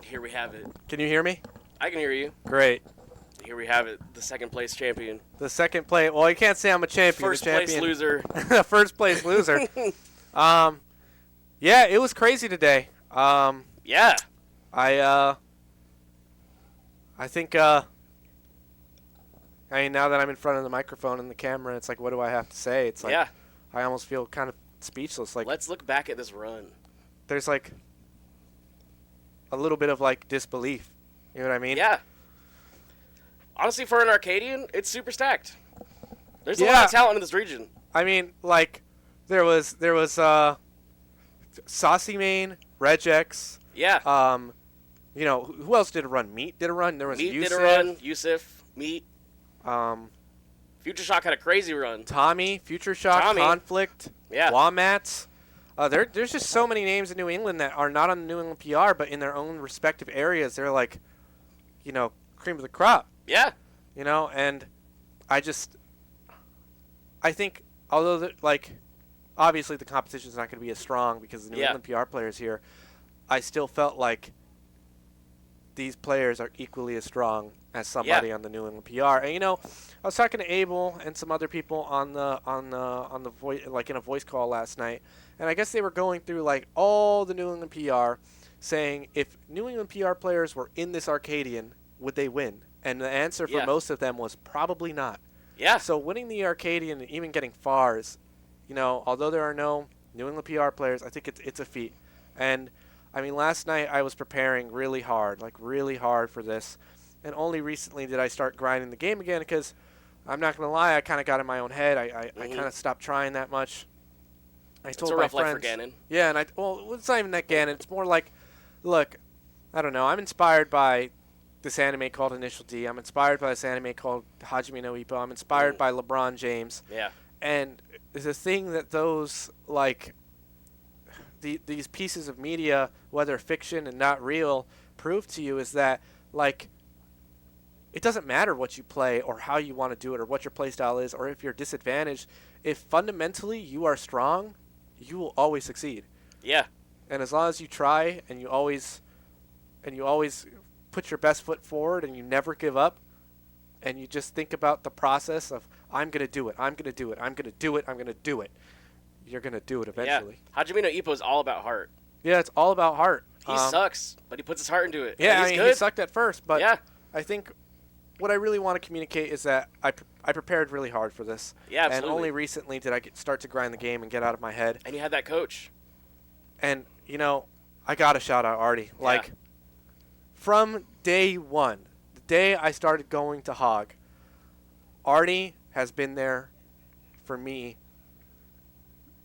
Here we have it. Can you hear me? I can hear you. Great. Here we have it. The second place champion. The second place. Well, you can't say I'm a champion. First place loser. First place loser. Yeah, it was crazy today. Yeah. I think, I mean, now that I'm in front of the microphone and the camera, it's like, what do I have to say? It's like, Yeah. I almost feel kind of speechless. Like, Let's look back at this run. there's like a little bit of like disbelief. You know what I mean? Yeah. Honestly, for an Arcadian, it's super stacked. There's a lot of talent in this region. I mean, like, there was Saucy Main, Regex. Yeah. You know, who else did a run? Meat did a run. There was Meat Yusuf. did a run. Yusuf, Meat. Um, Future Shock had a crazy run. Tommy, Future Shock, Tommy. Conflict, Yeah. Womats. There's just so many names in New England that are not on the New England PR, but in their own respective areas, they're like, you know, cream of the crop. Yeah. You know, and I think, although, like, obviously the competition is not going to be as strong because the New England PR players here, I still felt like these players are equally as strong as somebody on the New England PR. And, you know, I was talking to Abel and some other people on the voice, like in a voice call last night, and I guess they were going through like all the New England PR, saying if New England PR players were in this Arcadian, would they win? And the answer for most of them was probably not. Yeah. So winning the Arcadian and even getting far is, you know, although there are no New England PR players, I think it's a feat. And I mean, last night I was preparing really hard for this, and only recently did I start grinding the game again because I'm not gonna lie, I kind of got in my own head. I kind of stopped trying that much. I told my friends. It's a rough life for Ganon. Yeah, and well, it's not even that Ganon. It's more like, look, I don't know. I'm inspired by this anime called Initial D. I'm inspired by this anime called Hajime no Ippo. I'm inspired by LeBron James. Yeah. And the thing that those, like, these pieces of media, whether fiction and not real, prove to you is that, like, it doesn't matter what you play or how you want to do it or what your play style is or if you're disadvantaged. If fundamentally you are strong, you will always succeed. Yeah. And as long as you try and you always put your best foot forward and you never give up and you just think about the process of I'm going to do it, I'm going to do it, I'm going to do it, I'm going to do it. You're going to do it eventually. Yeah. Hajime no Ippo is all about heart. Yeah, it's all about heart. He sucks, but he puts his heart into it. Yeah, he's I mean, good. He sucked at first, but I think what I really want to communicate is that I prepared really hard for this. Yeah, absolutely. And only recently did I start to grind the game and get out of my head. And you had that coach. And, you know, I got to shout out Artie. Like, from day one, the day I started going to Hog, Artie has been there for me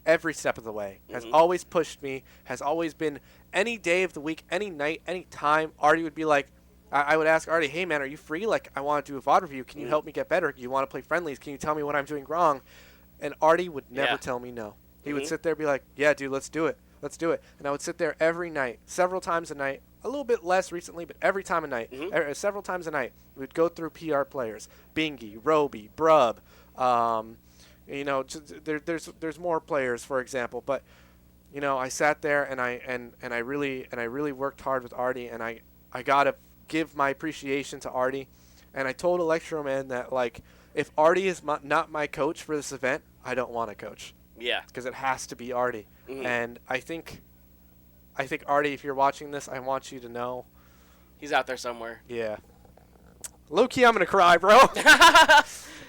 every step of the way, has always pushed me, has always been any day of the week, any night, any time. Artie would be like, I would ask Artie, hey, man, are you free? Like, I want to do a VOD review. Can you help me get better? Do you want to play friendlies? Can you tell me what I'm doing wrong? And Artie would never tell me no. He would sit there and be like, yeah, dude, let's do it. Let's do it. And I would sit there every night, several times a night, a little bit less recently, but every time a night, several times a night, we would go through PR players, Bingy, Roby, Brub, you know, there's more players, for example, but you know, I sat there and I really worked hard with Artie, and I gotta give my appreciation to Artie, and I told Electroman that, like, if Artie is not my coach for this event, I don't want to coach. Yeah. Because it has to be Artie. And I think Artie, if you're watching this, I want you to know. He's out there somewhere. Yeah. Low key, I'm gonna cry, bro. I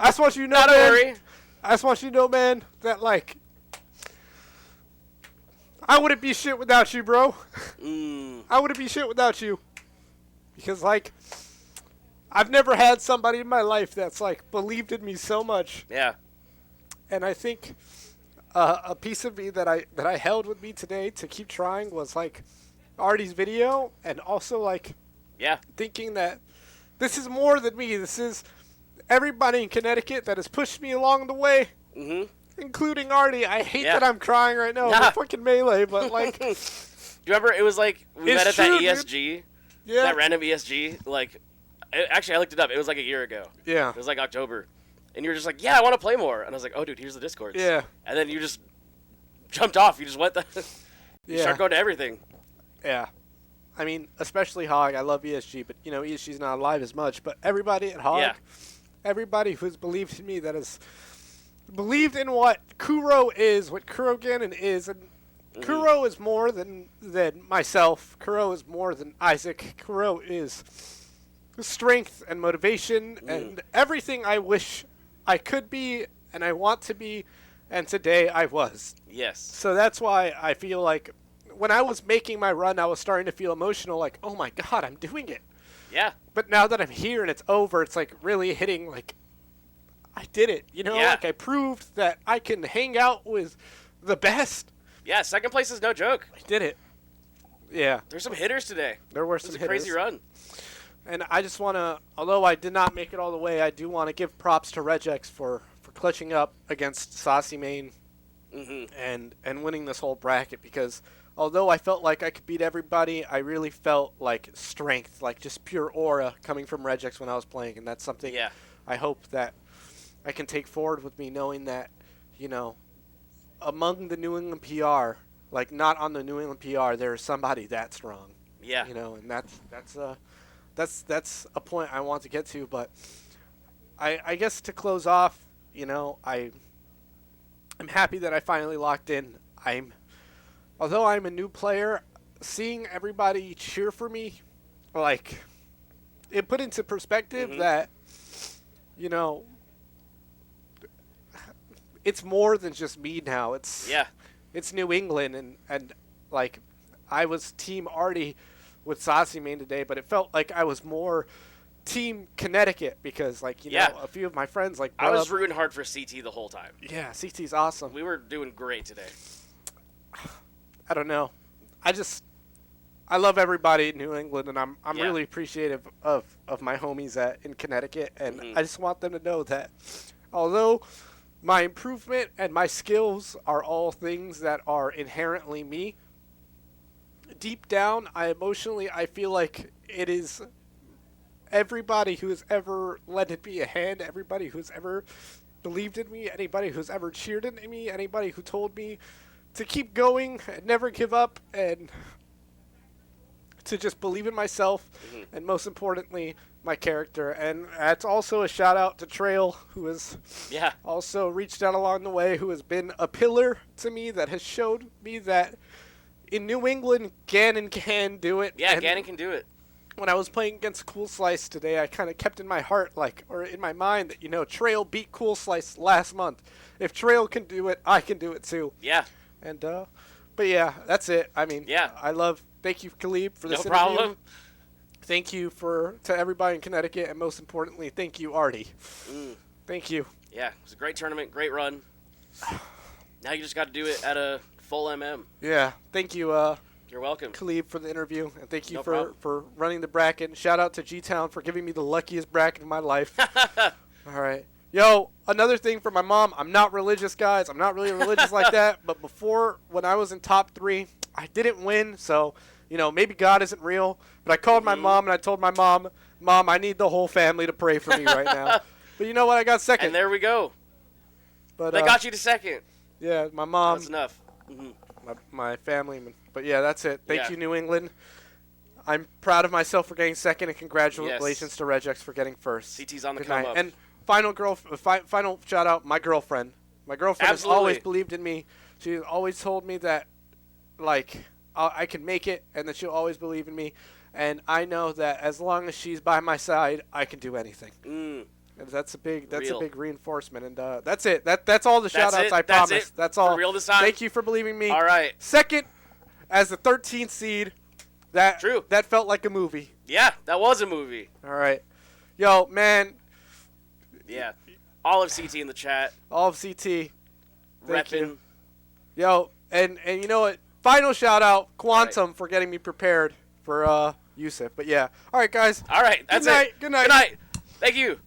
just want you to know, Not man. worry. I just want you to know, man, that, like, I wouldn't be shit without you, bro. I wouldn't be shit without you. Because, like, I've never had somebody in my life that's, like, believed in me so much. Yeah. And I think a piece of me that I held with me today to keep trying was, like, Artie's video, and also, like, thinking that this is more than me. This is everybody in Connecticut that has pushed me along the way, including Artie. I hate that I'm crying right now over fucking Melee, but, like... Do you remember it was, like, we met at that ESG? Dude. Yeah. That random ESG, like, actually, I looked it up. It was like a year ago. Yeah. It was like October. And you were just like, yeah, I want to play more. And I was like, oh, dude, here's the Discords. Yeah. And then you just jumped off. You just went you start going to everything. Yeah. I mean, especially Hog. I love ESG, but you know, ESG's not alive as much. But everybody at Hog, everybody who's believed in me, that has believed in what Kuro is, what Kuro Ganon is, and Kuro is more than myself. Kuro is more than Isaac. Kuro is strength and motivation and everything I wish I could be and I want to be, and today I was. Yes. So that's why I feel like when I was making my run, I was starting to feel emotional, like, oh my god, I'm doing it. Yeah. But now that I'm here and it's over, it's like really hitting, like, I did it. You know, like I proved that I can hang out with the best. Yeah, second place is no joke. I did it. Yeah. There's some hitters today. There were some hitters. It was a crazy run. And I just want to, although I did not make it all the way, I do want to give props to Regex for clutching up against Saucy Main and winning this whole bracket, because although I felt like I could beat everybody, I really felt like strength, like just pure aura coming from Regex when I was playing, and that's something I hope that I can take forward with me, knowing that, you know, among the New England PR, like not on the New England PR, there is somebody that strong. Yeah. You know, and that's a point I want to get to. But I guess to close off, you know, I'm happy that I finally locked in. Although I'm a new player, seeing everybody cheer for me, like, it put into perspective that, you know, it's more than just me now. It's New England, and like, I was Team Artie with Saucy Main today, but it felt like I was more Team Connecticut because, like, you know, a few of my friends, like, I was rooting hard for CT the whole time. Yeah, CT's awesome. We were doing great today. I don't know. I love everybody in New England, and I'm really appreciative of my homies in Connecticut, and I just want them to know that although my improvement and my skills are all things that are inherently me, deep down, I feel like it is everybody who has ever lended me a hand, everybody who's ever believed in me, anybody who's ever cheered in me, anybody who told me to keep going and never give up and to just believe in myself, and most importantly, my character. And that's also a shout out to Trail, who has also reached out along the way, who has been a pillar to me, that has showed me that in New England, Ganon can do it. Yeah, Ganon can do it. When I was playing against Cool Slice today, I kind of kept in my heart, like, or in my mind, that, you know, Trail beat Cool Slice last month. If Trail can do it, I can do it too. Yeah. And, but yeah, that's it. I mean, thank you, Cahleeeb, for this interview. No problem. Thank you to everybody in Connecticut, and most importantly, thank you, Artie. Thank you. Yeah, it was a great tournament, great run. Now you just got to do it at a full MM. Yeah, thank you. You're welcome, Cahleeeb, for the interview, and thank you for running the bracket. And shout out to G-Town for giving me the luckiest bracket of my life. All right. Yo, another thing for my mom, I'm not religious, guys. I'm not really religious like that. But before, when I was in top 3, I didn't win. So, you know, maybe God isn't real. But I called my mom, and I told my mom, Mom, I need the whole family to pray for me right now. But you know what? I got second. And there we go. But they got you to second. Yeah, my mom. That's enough. My family. But yeah, that's it. Thank you, New England. I'm proud of myself for getting second, and congratulations to Regex for getting first. CT's on the Good come night. up. And final shout out, my girlfriend. My girlfriend has always believed in me. She always told me that, like, I can make it, and that she'll always believe in me. And I know that as long as she's by my side, I can do anything. And that's a big reinforcement. And that's it. That's all the shout outs, I promise. That's all. For real this time. Thank you for believing me. All right. Second, as the 13th seed, that felt like a movie. Yeah, that was a movie. All right. Yo, man. Yeah. All of CT in the chat. All of CT. Thank you. You. Yo, and you know what? Final shout out, Quantum, for getting me prepared for Yusuf. But yeah. All right, guys. All right. That's it. Good night. Good night. Thank you.